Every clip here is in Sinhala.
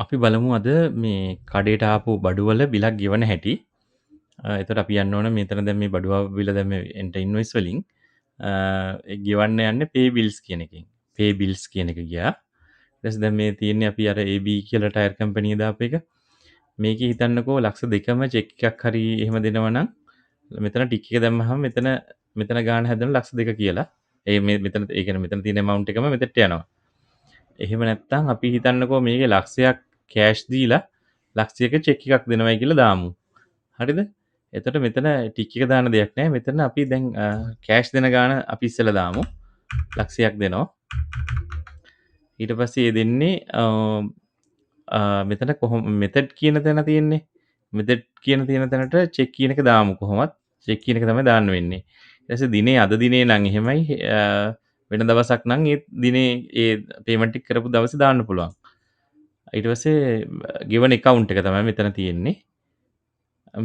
අපි බලමු අද මේ කඩේට ආපු බඩුවල බිලක් ගෙවන හැටි. එතකොට අපි යන්න ඕන මෙතන දැන් මේ බඩුව බිල දැන් මේ එන්ටර් ඉන්වොයිස් වලින් ඒ ගෙවන්න යන්නේ පේ බිල්ස් කියන එකෙන්. පේ බිල්ස් කියන එක ගියා. ඊට පස්සේ දැන් මේ තියෙන්නේ අපි අර AB කියලා ටයර් කම්පැනි දාපු එක. මේකේ හිතන්නකෝ ලක්ෂ 2ම චෙක් එකක් හරි එහෙම දෙනවා නම් මෙතන ටික් එක දැම්මහම මෙතන ගාණ හැදෙන ලක්ෂ 2 කියලා. මේ මෙතන ඒ කියන්නේ මෙතන තියෙන amount එකම මෙතෙට යනවා. එහෙම නැත්නම් අපි හිතන්නකෝ මේකේ ලක්ෂයක් කෑෂ් දීලා ලක්ෂයක චෙක් එකක් දෙනවයි කියලා දාමු. හරිද? එතකොට මෙතන ටික් එක දාන්න දෙයක් නැහැ. මෙතන අපි දැන් කෑෂ් දෙන ගාණ අපි ඉස්සෙල්ලා දාමු. ලක්ෂයක් දෙනවා. ඊට පස්සේ ඒ දෙන්නේ මෙතන මෙතඩ් කියන තැන තියෙන්නේ. මෙතඩ් කියන තියෙන තැනට චෙක් කියන එක දාමු කොහොමත්. චෙක් කියන එක තමයි දාන්න වෙන්නේ. ඊට පස්සේ දිනේ අද දිනේ නම් එහෙමයි වෙන දවසක් නම් ඒ දිනේ ඒ පේමන්ට් එක කරපු දවසේ දාන්න පුළුවන්. ඊට පස්සේ ගෙවන account එක තමයි මෙතන තියෙන්නේ.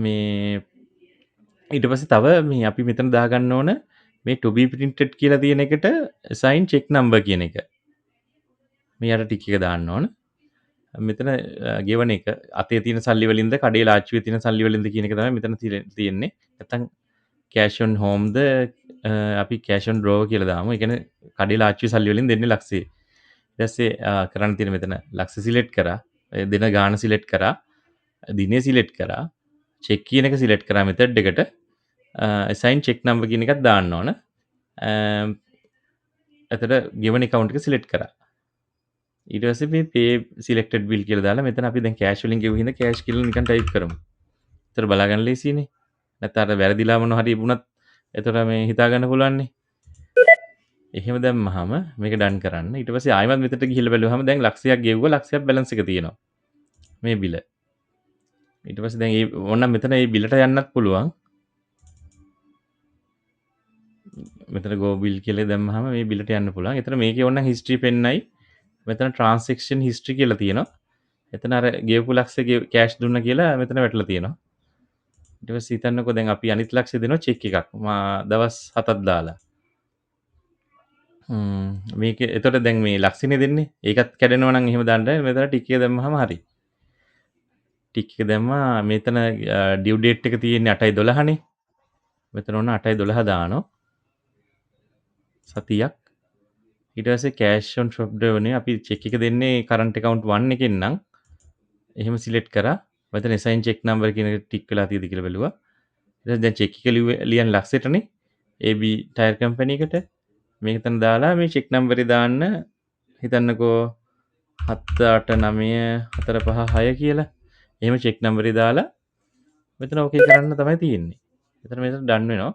මේ ඊට පස්සේ තව මේ අපි මෙතන දාගන්න ඕන මේ to be printed කියලා තියෙන එකට assign check number කියන එක. මේ අර ටික එක දාන්න ඕන. මෙතන ගෙවන එක අතේ තියෙන සල්ලි වලින්ද කඩේ ලාච්චුවේ තියෙන සල්ලි වලින්ද කියන එක තමයි මෙතන තියෙන්නේ. නැත්තම් cash on home ද අපි cash on draw කියලා දාමු. ඒ කියන්නේ කඩේ ලාච්චුවේ සල්ලි වලින් දෙන්නේ ලක්ෂේ. ඊට පස්සේ කරන්න තියෙන මෙතන ලක්ෂ සිලෙක්ට් කරා. දෙන ගාණ සිලෙක්ට් කරා. දිනේ සිලෙක්ට් කරා. චෙක් කියන එක සිලෙක්ට් කරා මෙතඩ් එකට. assign check number කියන එකක් දාන්න ඕන. එතකොට ගෙවන account එක සිලෙක්ට් කරා. ඊට පස්සේ මේ pay selected bill කියලා දාලා මෙතන අපි දැන් cash වලින් ගෙවුව හින්දා cash කියලා නිකන් ටයිප් කරමු. එතකොට බලා ගන්න ලේසියිනේ. නැත්නම් අර වැරදිලා මොනවා හරි වුණත් එතකොට මේ හිතා ගන්න පුළුවන්නේ. එහෙම දැම්මහම මේක ඩන් කරන්න. ඊට පස්සේ ආයෙමත් මෙතනට ගිහිල්ලා බැලුවහම දැන් ලක්ෂයක් ගෙවුවා ලක්ෂයක් බැලන්ස් එක තියෙනවා. මේ බිල. ඊට පස්සේ දැන් ඕනනම් මෙතන මේ බිලට යන්නත් පුළුවන්. මෙතන go bill කියලා දැම්මහම මේ බිලට යන්න පුළුවන්. එතන මේකේ ඕනනම් history පෙන්නයි. මෙතන transaction history කියලා තියෙනවා. එතන අර ගෙවපු ලක්ෂය කෑෂ් දුන්නා කියලා මෙතන වැටලා තියෙනවා. ඊට පස්සේ හිතන්නකෝ දැන් අපි අනිත් ලක්ෂය දෙනවා චෙක් එකක්. දවස් 7ක් දාලා. මේක එතකොට දැන් මේ ලක්ෂනේ දෙන්නේ. ඒකත් කැඩෙනවා නම් එහෙම දාන්න මෙතන ටික් එක දැම්මහම හරි. ටික් එක දැම්මා මෙතන ඩියු ඩේට් එක තියෙන්නේ 8/12 නේ. මෙතන ඔන්න 8/12 දානවා. සතියක්. ඊට පස්සේ කෑෂ් on shop නේ අපි චෙක් එක දෙන්නේ කරන්ට් account 1 එකෙන් නම් එහෙම සිලෙක්ට් කරා. මෙතන assign check number කියන එක ටික් වෙලා තියෙද කියලා බැලුවා. ඊට පස්සේ දැන් චෙක් එක ලියන ලක්ෂයටනේ AB ටයර් කම්පැනි එකට මේක තන දාලා මේ චෙක් නම්බරේ දාන්න හිතන්නකෝ 78945 කියලා. එහෙම චෙක් නම්බරේ දාලා මෙතන ඕකේ කරන්න තමයි තියෙන්නේ. මෙතන ඩන් වෙනවා.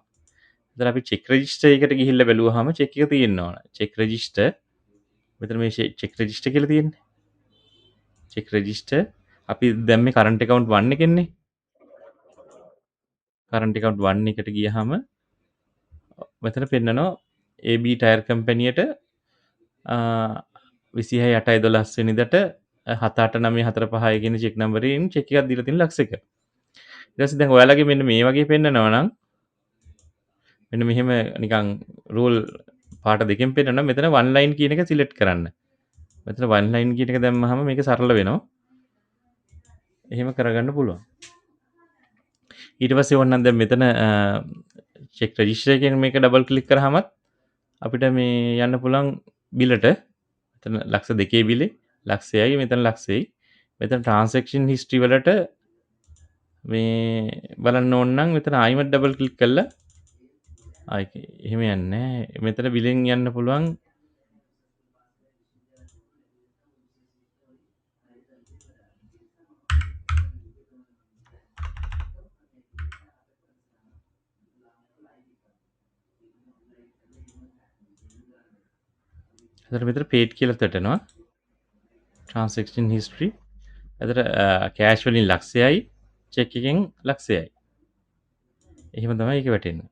එතන අපි චෙක් රෙජිස්ටර් එකට ගිහිල්ලා බැලුවාම චෙක් එක තියෙන්න ඕන. චෙක් රෙජිස්ටර් මෙතන මේ චෙක් රෙජිස්ටර් කියලා තියෙන්නේ. චෙක් රෙජිස්ටර් අපි දැන් මේ කරන්ට් account 1 එකෙන්නේ. කරන්ට් account 1 එකට ගියහම මෙතන පෙන්නනවා AB ටයර් කම්පැනියට 26/8/12 වෙනිදාට 78945 කියන චෙක් නම්බරයෙන් චෙක් එකක් දීලා තියෙන ලක්ෂයක. ඊට පස්සේ දැන් ඔයාලගේ මෙන්න මේ වගේ පෙන්නනවා නම් මෙන්න මෙහෙම නිකන් රූල් පාට දෙකෙන් පෙන්නනවා මෙතන one line කියන එක සිලෙක්ට් කරන්න. මෙතන one line කියන එක දැම්මහම මේක සරල වෙනවා. එහෙම කරගන්න පුළුවන්. ඊට පස්සේ ඕනනම් දැන් මෙතන චෙක් රෙජිස්ටර් එකෙන් මේක ඩබල් ක්ලික් කරාමත් අපිට මේ යන්න පුළුවන් බිලට. මෙතන ලක්ෂ 2 බිලේ ලක්ෂයයි මෙතන ලක්ෂයයි. මෙතන transaction history වලට මේ බලන්න ඕන නම් මෙතන ආයිමත් ඩබල් ක්ලික් කරලා එහෙම යන්නේ නැහැ. මෙතන බිලෙන් යන්න පුළුවන්. එතකොට මෙතන paid කියලා තටනවා. transaction history. එතකොට කෑෂ් වලින් ලක්ෂයයි චෙක් එකෙන් ලක්ෂයයි. එහෙම තමයි ඒක වැටෙන්නේ.